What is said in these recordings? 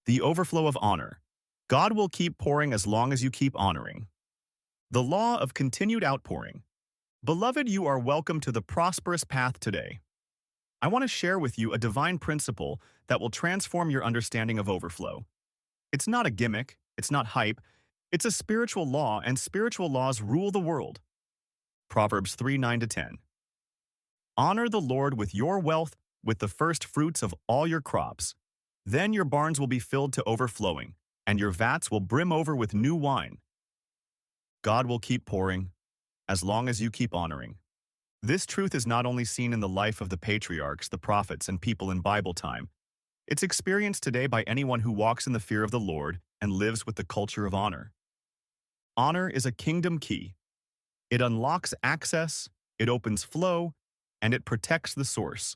The overflow of honor. God will keep pouring as long as you keep honoring. The law of continued outpouring. Beloved, you are welcome to the prosperous path today. I want to share with you a divine principle that will transform your understanding of overflow. It's not a gimmick, it's not hype, it's a spiritual law, and spiritual laws rule the world. Proverbs 3:9-10. Honor the Lord with your wealth, with the first fruits of all your crops. Then your barns will be filled to overflowing, and your vats will brim over with new wine. God will keep pouring, as long as you keep honoring. This truth is not only seen in the life of the patriarchs, the prophets, and people in Bible time. It's experienced today by anyone who walks in the fear of the Lord and lives with the culture of honor. Honor is a kingdom key. It unlocks access, it opens flow, and it protects the source.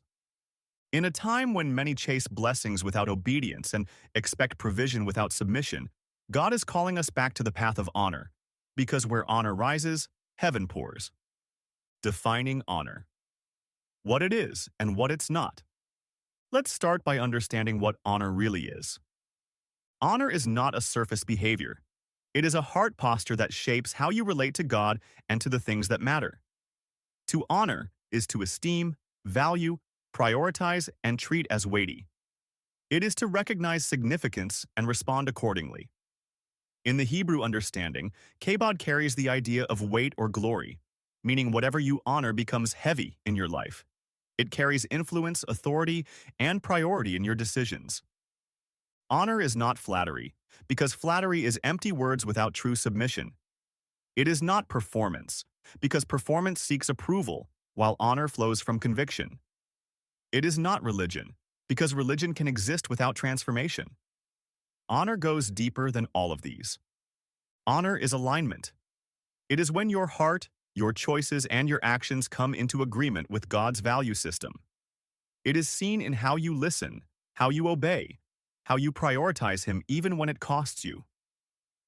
In a time when many chase blessings without obedience and expect provision without submission, God is calling us back to the path of honor, because where honor rises, heaven pours. Defining honor. What it is and what it's not. Let's start by understanding what honor really is. Honor is not a surface behavior. It is a heart posture that shapes how you relate to God and to the things that matter. To honor is to esteem, value, prioritize, and treat as weighty. It is to recognize significance and respond accordingly. In the Hebrew understanding, kabod carries the idea of weight or glory, meaning whatever you honor becomes heavy in your life. It carries influence, authority, and priority in your decisions. Honor is not flattery, because flattery is empty words without true submission. It is not performance, because performance seeks approval, while honor flows from conviction. It is not religion, because religion can exist without transformation. Honor goes deeper than all of these. Honor is alignment. It is when your heart, your choices, and your actions come into agreement with God's value system. It is seen in how you listen, how you obey, how you prioritize Him even when it costs you.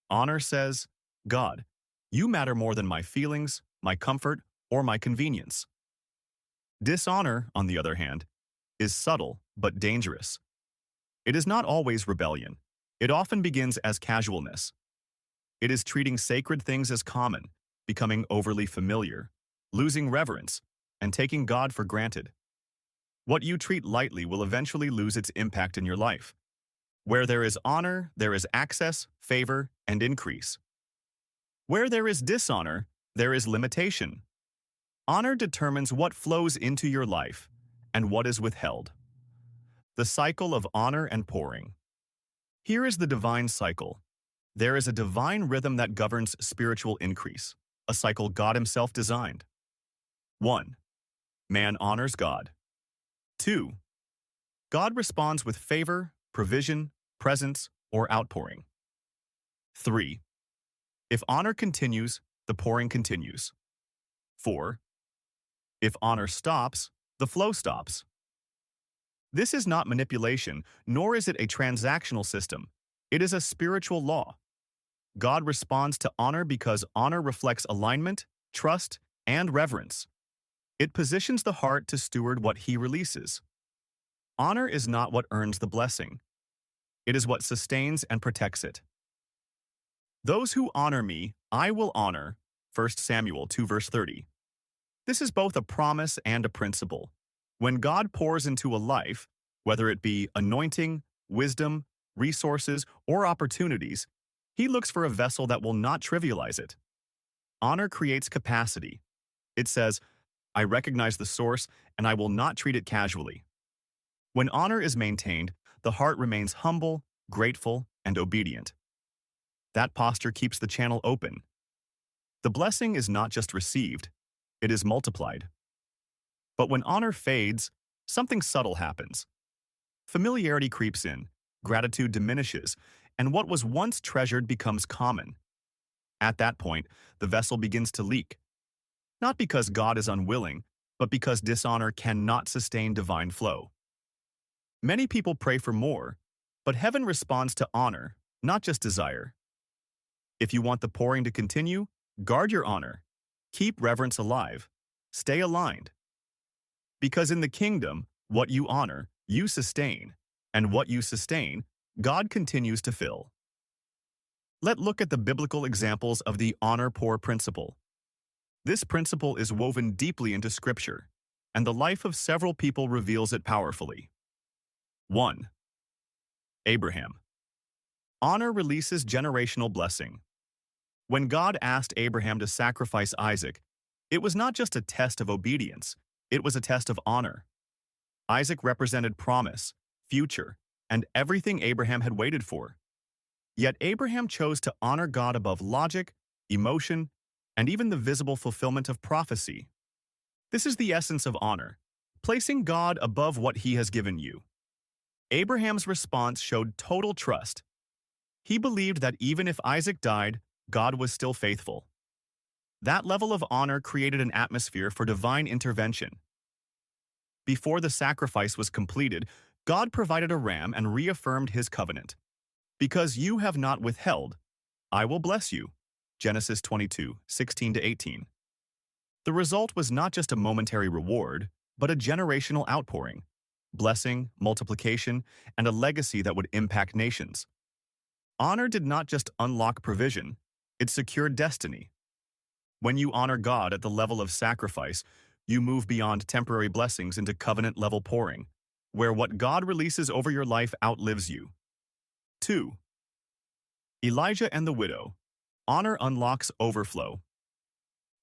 Honor says, God, you matter more than my feelings, my comfort, or my convenience. Dishonor, on the other hand, is subtle but dangerous. It is not always rebellion. It often begins as casualness. It is treating sacred things as common, becoming overly familiar, losing reverence, and taking God for granted. What you treat lightly will eventually lose its impact in your life. Where there is honor, there is access, favor, and increase. Where there is dishonor, there is limitation. Honor determines what flows into your life and what is withheld. The cycle of honor and pouring. Here is the divine cycle. There is a divine rhythm that governs spiritual increase, a cycle God Himself designed. 1. Man honors God. 2. God responds with favor, provision, presence, or outpouring. 3. If honor continues, the pouring continues. 4. If honor stops, the flow stops. This is not manipulation, nor is it a transactional system. It is a spiritual law. God responds to honor because honor reflects alignment, trust, and reverence. It positions the heart to steward what He releases. Honor is not what earns the blessing. It is what sustains and protects it. Those who honor me, I will honor. 1 Samuel 2 verse 30. This is both a promise and a principle. When God pours into a life, whether it be anointing, wisdom, resources, or opportunities, He looks for a vessel that will not trivialize it. Honor creates capacity. It says, I recognize the source and I will not treat it casually. When honor is maintained, the heart remains humble, grateful, and obedient. That posture keeps the channel open. The blessing is not just received, it is multiplied. But when honor fades, something subtle happens. Familiarity creeps in, gratitude diminishes, and what was once treasured becomes common. At that point, the vessel begins to leak. Not because God is unwilling, but because dishonor cannot sustain divine flow. Many people pray for more, but heaven responds to honor, not just desire. If you want the pouring to continue, guard your honor. Keep reverence alive. Stay aligned. Because in the kingdom, what you honor, you sustain, and what you sustain, God continues to fill. Let's look at the biblical examples of the honor poor principle. This principle is woven deeply into Scripture, and the life of several people reveals it powerfully. 1. Abraham. Honor releases generational blessing. When God asked Abraham to sacrifice Isaac, it was not just a test of obedience, it was a test of honor. Isaac represented promise, future, and everything Abraham had waited for. Yet Abraham chose to honor God above logic, emotion, and even the visible fulfillment of prophecy. This is the essence of honor, placing God above what he has given you. Abraham's response showed total trust. He believed that even if Isaac died, God was still faithful. That level of honor created an atmosphere for divine intervention. Before the sacrifice was completed, God provided a ram and reaffirmed his covenant. Because you have not withheld, I will bless you. Genesis 22:16-18. The result was not just a momentary reward, but a generational outpouring, blessing, multiplication, and a legacy that would impact nations. Honor did not just unlock provision, it secured destiny. When you honor God at the level of sacrifice, you move beyond temporary blessings into covenant-level pouring, where what God releases over your life outlives you. 2. Elijah and the widow. Honor unlocks overflow.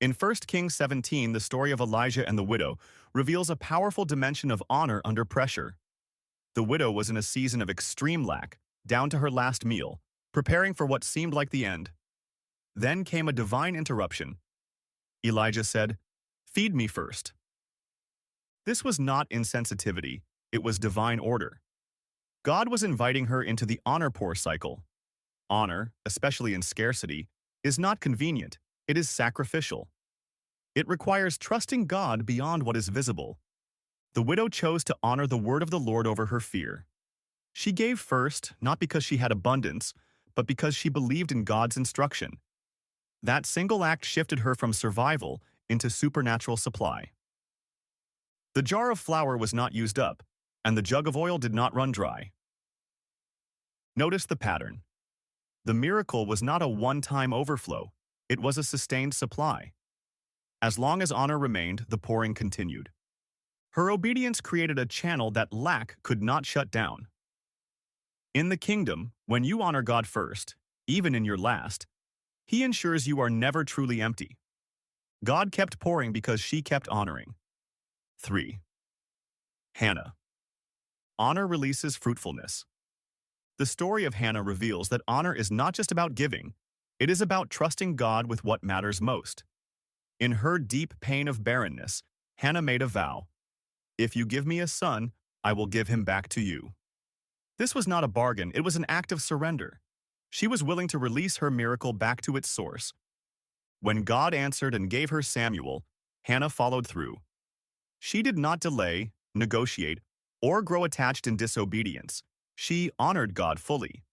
In 1 Kings 17, the story of Elijah and the widow reveals a powerful dimension of honor under pressure. The widow was in a season of extreme lack, down to her last meal, preparing for what seemed like the end. Then came a divine interruption. Elijah said, "Feed me first." This was not insensitivity, it was divine order. God was inviting her into the honor-poor cycle. Honor, especially in scarcity, is not convenient, it is sacrificial. It requires trusting God beyond what is visible. The widow chose to honor the word of the Lord over her fear. She gave first, not because she had abundance, but because she believed in God's instruction. That single act shifted her from survival into supernatural supply. The jar of flour was not used up, and the jug of oil did not run dry. Notice the pattern. The miracle was not a one-time overflow, it was a sustained supply. As long as honor remained, the pouring continued. Her obedience created a channel that lack could not shut down. In the kingdom, when you honor God first, even in your last, He ensures you are never truly empty. God kept pouring because she kept honoring. 3. Hannah. Honor releases fruitfulness. The story of Hannah reveals that honor is not just about giving, it is about trusting God with what matters most. In her deep pain of barrenness, Hannah made a vow. "If you give me a son, I will give him back to you." This was not a bargain, it was an act of surrender. She was willing to release her miracle back to its source. When God answered and gave her Samuel, Hannah followed through. She did not delay, negotiate, or grow attached in disobedience. She honored God fully.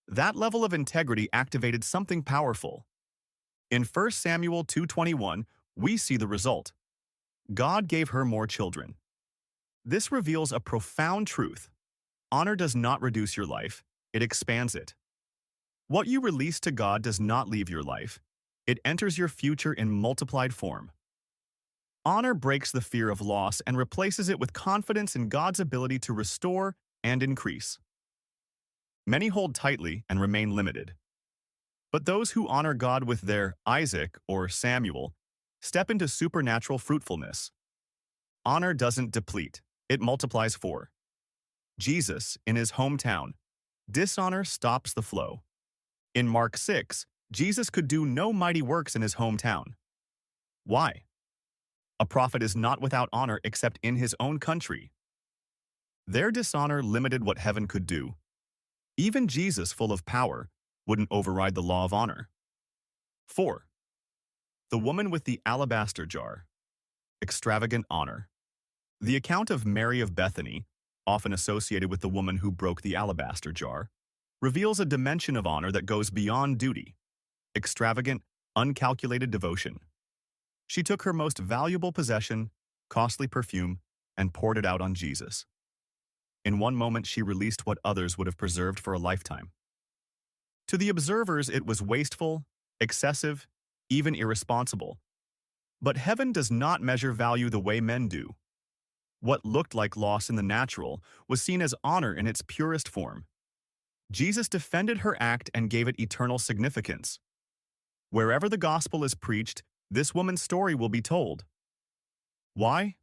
That level of integrity activated something powerful. In 1 Samuel 2:21, we see the result. God gave her more children. This reveals a profound truth. Honor does not reduce your life, it expands it. What you release to God does not leave your life. It enters your future in multiplied form. Honor breaks the fear of loss and replaces it with confidence in God's ability to restore and increase. Many hold tightly and remain limited. But those who honor God with their Isaac or Samuel step into supernatural fruitfulness. Honor doesn't deplete, it multiplies for. Jesus, in his hometown, dishonor stops the flow. In Mark 6, Jesus could do no mighty works in his hometown. Why? A prophet is not without honor except in his own country. Their dishonor limited what heaven could do. Even Jesus, full of power, wouldn't override the law of honor. 4. The woman with the alabaster jar. Extravagant honor. The account of Mary of Bethany, often associated with the woman who broke the alabaster jar, reveals a dimension of honor that goes beyond duty. Extravagant, uncalculated devotion. She took her most valuable possession, costly perfume, and poured it out on Jesus. In one moment, she released what others would have preserved for a lifetime. To the observers, it was wasteful, excessive, even irresponsible. But heaven does not measure value the way men do. What looked like loss in the natural was seen as honor in its purest form. Jesus defended her act and gave it eternal significance. Wherever the gospel is preached, this woman's story will be told. Why?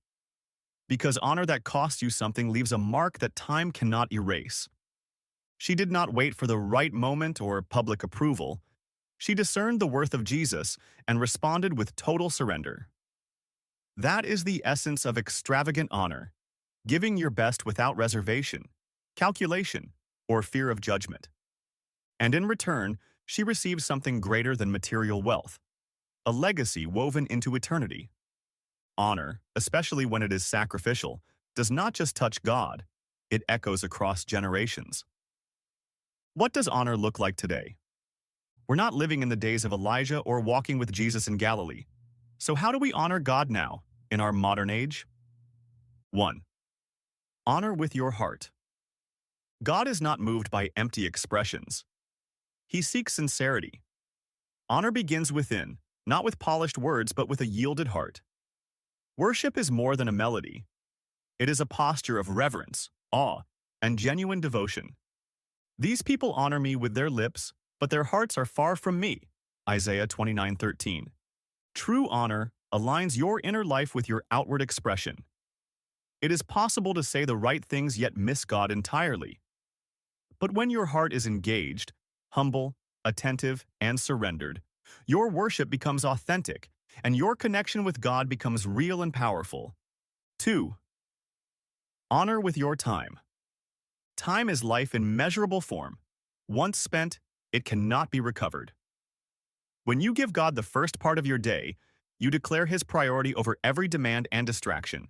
Because honor that costs you something leaves a mark that time cannot erase. She did not wait for the right moment or public approval. She discerned the worth of Jesus and responded with total surrender. That is the essence of extravagant honor, giving your best without reservation, calculation, or fear of judgment. And in return, she receives something greater than material wealth, a legacy woven into eternity. Honor, especially when it is sacrificial, does not just touch God, it echoes across generations. What does honor look like today? We're not living in the days of Elijah or walking with Jesus in Galilee. So how do we honor God now, in our modern age? 1. Honor with your heart. God is not moved by empty expressions. He seeks sincerity. Honor begins within, not with polished words but with a yielded heart. Worship is more than a melody. It is a posture of reverence, awe, and genuine devotion. These people honor me with their lips, but their hearts are far from me. Isaiah 29:13. True honor aligns your inner life with your outward expression. It is possible to say the right things yet miss God entirely. But when your heart is engaged, humble, attentive, and surrendered, your worship becomes authentic, and your connection with God becomes real and powerful. 2. Honor with your time. Time is life in measurable form. Once spent, it cannot be recovered. When you give God the first part of your day, you declare His priority over every demand and distraction.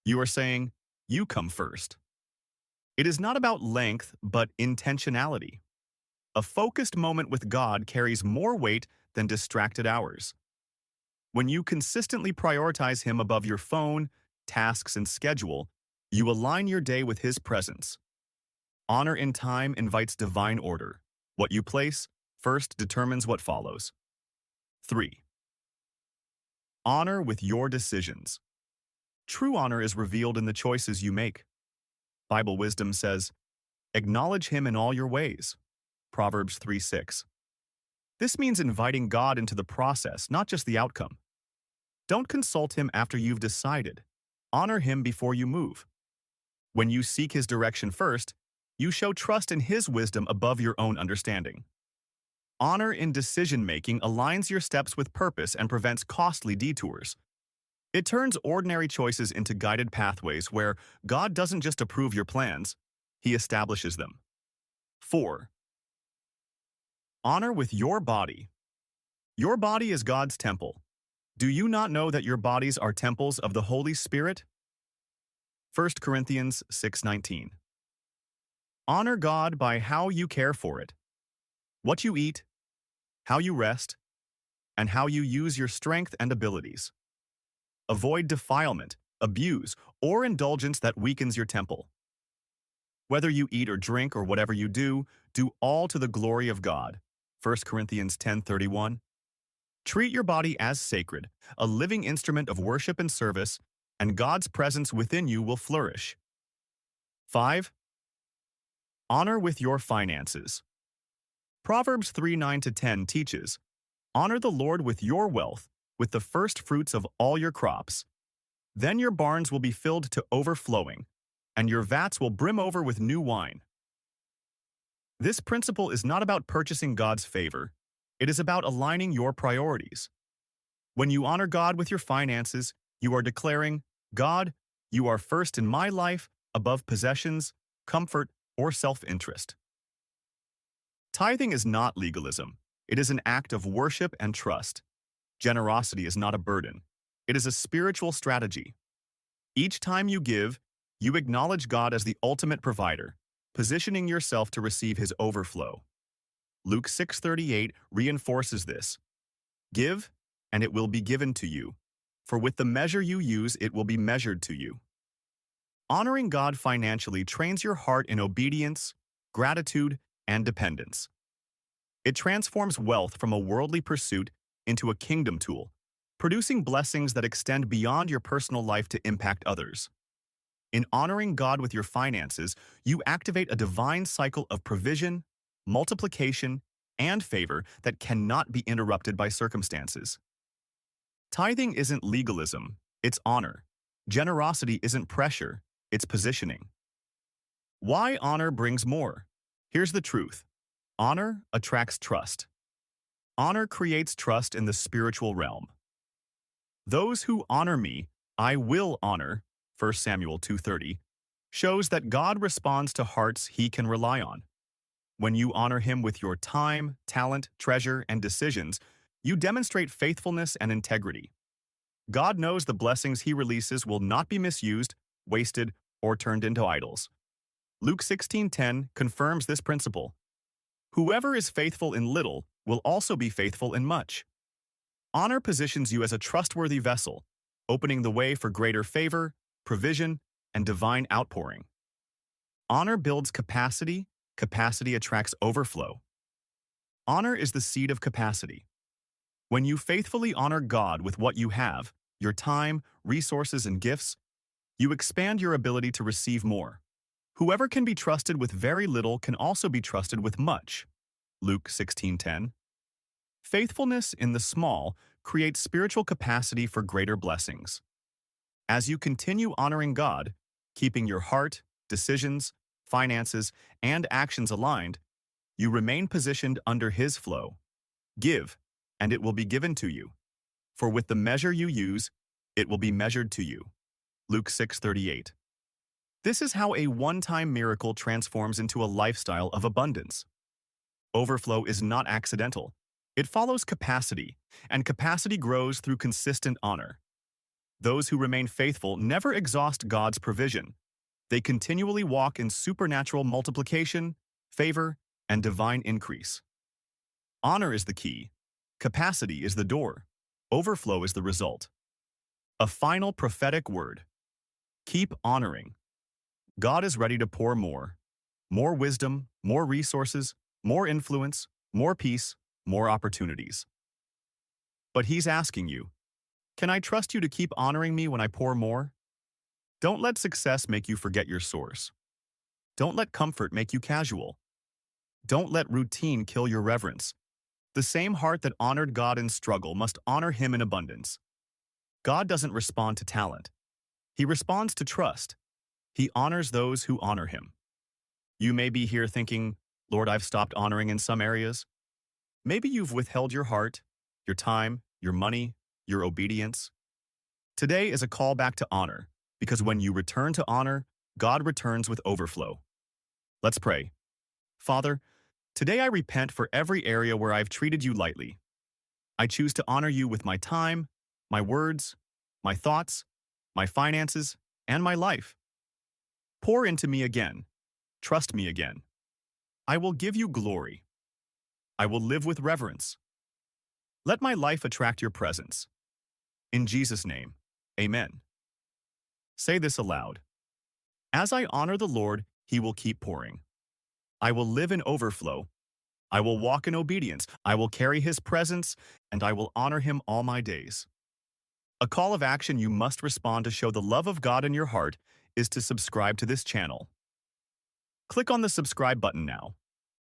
You are saying, "You come first." It is not about length, but intentionality. A focused moment with God carries more weight than distracted hours. When you consistently prioritize Him above your phone, tasks, and schedule, you align your day with His presence. Honor in time invites divine order. What you place first determines what follows. 3. Honor with your decisions. True honor is revealed in the choices you make. Bible wisdom says, "Acknowledge Him in all your ways." Proverbs 3:6. This means inviting God into the process, not just the outcome. Don't consult Him after you've decided. Honor Him before you move. When you seek His direction first, you show trust in His wisdom above your own understanding. Honor in decision-making aligns your steps with purpose and prevents costly detours. It turns ordinary choices into guided pathways where God doesn't just approve your plans, He establishes them. 4. Honor with your body. Your body is God's temple. Do you not know that your bodies are temples of the Holy Spirit? 1 Corinthians 6:19. Honor God by how you care for it, what you eat, how you rest, and how you use your strength and abilities. Avoid defilement, abuse, or indulgence that weakens your temple. Whether you eat or drink or whatever you do all to the glory of God. 1 Corinthians 10:31. Treat your body as sacred, a living instrument of worship and service, and God's presence within you will flourish. 5. Honor with your finances. Proverbs 3:9-10 teaches, "Honor the Lord with your wealth, with the first fruits of all your crops. Then your barns will be filled to overflowing, and your vats will brim over with new wine." This principle is not about purchasing God's favor. It is about aligning your priorities. When you honor God with your finances, you are declaring, "God, you are first in my life above possessions, comfort, or self-interest." Tithing is not legalism. It is an act of worship and trust. Generosity is not a burden. It is a spiritual strategy. Each time you give, you acknowledge God as the ultimate provider, positioning yourself to receive His overflow. Luke 6:38 reinforces this. "Give, and it will be given to you. For with the measure you use, it will be measured to you." Honoring God financially trains your heart in obedience, gratitude, and dependence. It transforms wealth from a worldly pursuit into a kingdom tool, producing blessings that extend beyond your personal life to impact others. In honoring God with your finances, you activate a divine cycle of provision, multiplication, and favor that cannot be interrupted by circumstances. Tithing isn't legalism, it's honor. Generosity isn't pressure, it's positioning. Why honor brings more? Here's the truth. Honor attracts trust. Honor creates trust in the spiritual realm. Those who honor me, I will honor, 1 Samuel 2:30, shows that God responds to hearts he can rely on. When you honor him with your time, talent, treasure, and decisions, you demonstrate faithfulness and integrity. God knows the blessings he releases will not be misused, wasted, or turned into idols. Luke 16:10 confirms this principle. Whoever is faithful in little will also be faithful in much. Honor positions you as a trustworthy vessel, opening the way for greater favor, provision, and divine outpouring. Honor builds capacity, capacity attracts overflow. Honor is the seed of capacity. When you faithfully honor God with what you have, your time, resources, and gifts, you expand your ability to receive more. Whoever can be trusted with very little can also be trusted with much. Luke 16:10. Faithfulness in the small creates spiritual capacity for greater blessings. As you continue honoring God, keeping your heart, decisions, finances, and actions aligned, you remain positioned under His flow. Give, and it will be given to you. For with the measure you use, it will be measured to you. Luke 6:38. This is how a one-time miracle transforms into a lifestyle of abundance. Overflow is not accidental. It follows capacity, and capacity grows through consistent honor. Those who remain faithful never exhaust God's provision. They continually walk in supernatural multiplication, favor, and divine increase. Honor is the key. Capacity is the door. Overflow is the result. A final prophetic word. Keep honoring. God is ready to pour more. More wisdom, more resources, more influence, more peace, more opportunities. But He's asking you, can I trust you to keep honoring me when I pour more? Don't let success make you forget your source. Don't let comfort make you casual. Don't let routine kill your reverence. The same heart that honored God in struggle must honor Him in abundance. God doesn't respond to talent. He responds to trust. He honors those who honor Him. You may be here thinking, Lord, I've stopped honoring in some areas. Maybe you've withheld your heart, your time, your money, your obedience. Today is a call back to honor, because when you return to honor, God returns with overflow. Let's pray. Father, today I repent for every area where I've treated you lightly. I choose to honor you with my time, my words, my thoughts, my finances, and my life. Pour into me again. Trust me again. I will give you glory. I will live with reverence. Let my life attract your presence. In Jesus' name, amen. Say this aloud. As I honor the Lord, He will keep pouring. I will live in overflow. I will walk in obedience. I will carry His presence, and I will honor Him all my days. A call of action you must respond to show the love of God in your heart is to subscribe to this channel. Click on the subscribe button now.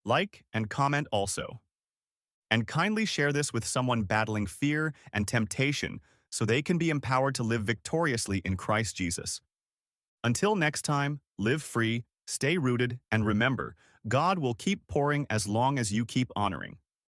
Like and comment also. And kindly share this with someone battling fear and temptation so they can be empowered to live victoriously in Christ Jesus. Until next time, live free, stay rooted, and remember, God will keep pouring as long as you keep honoring.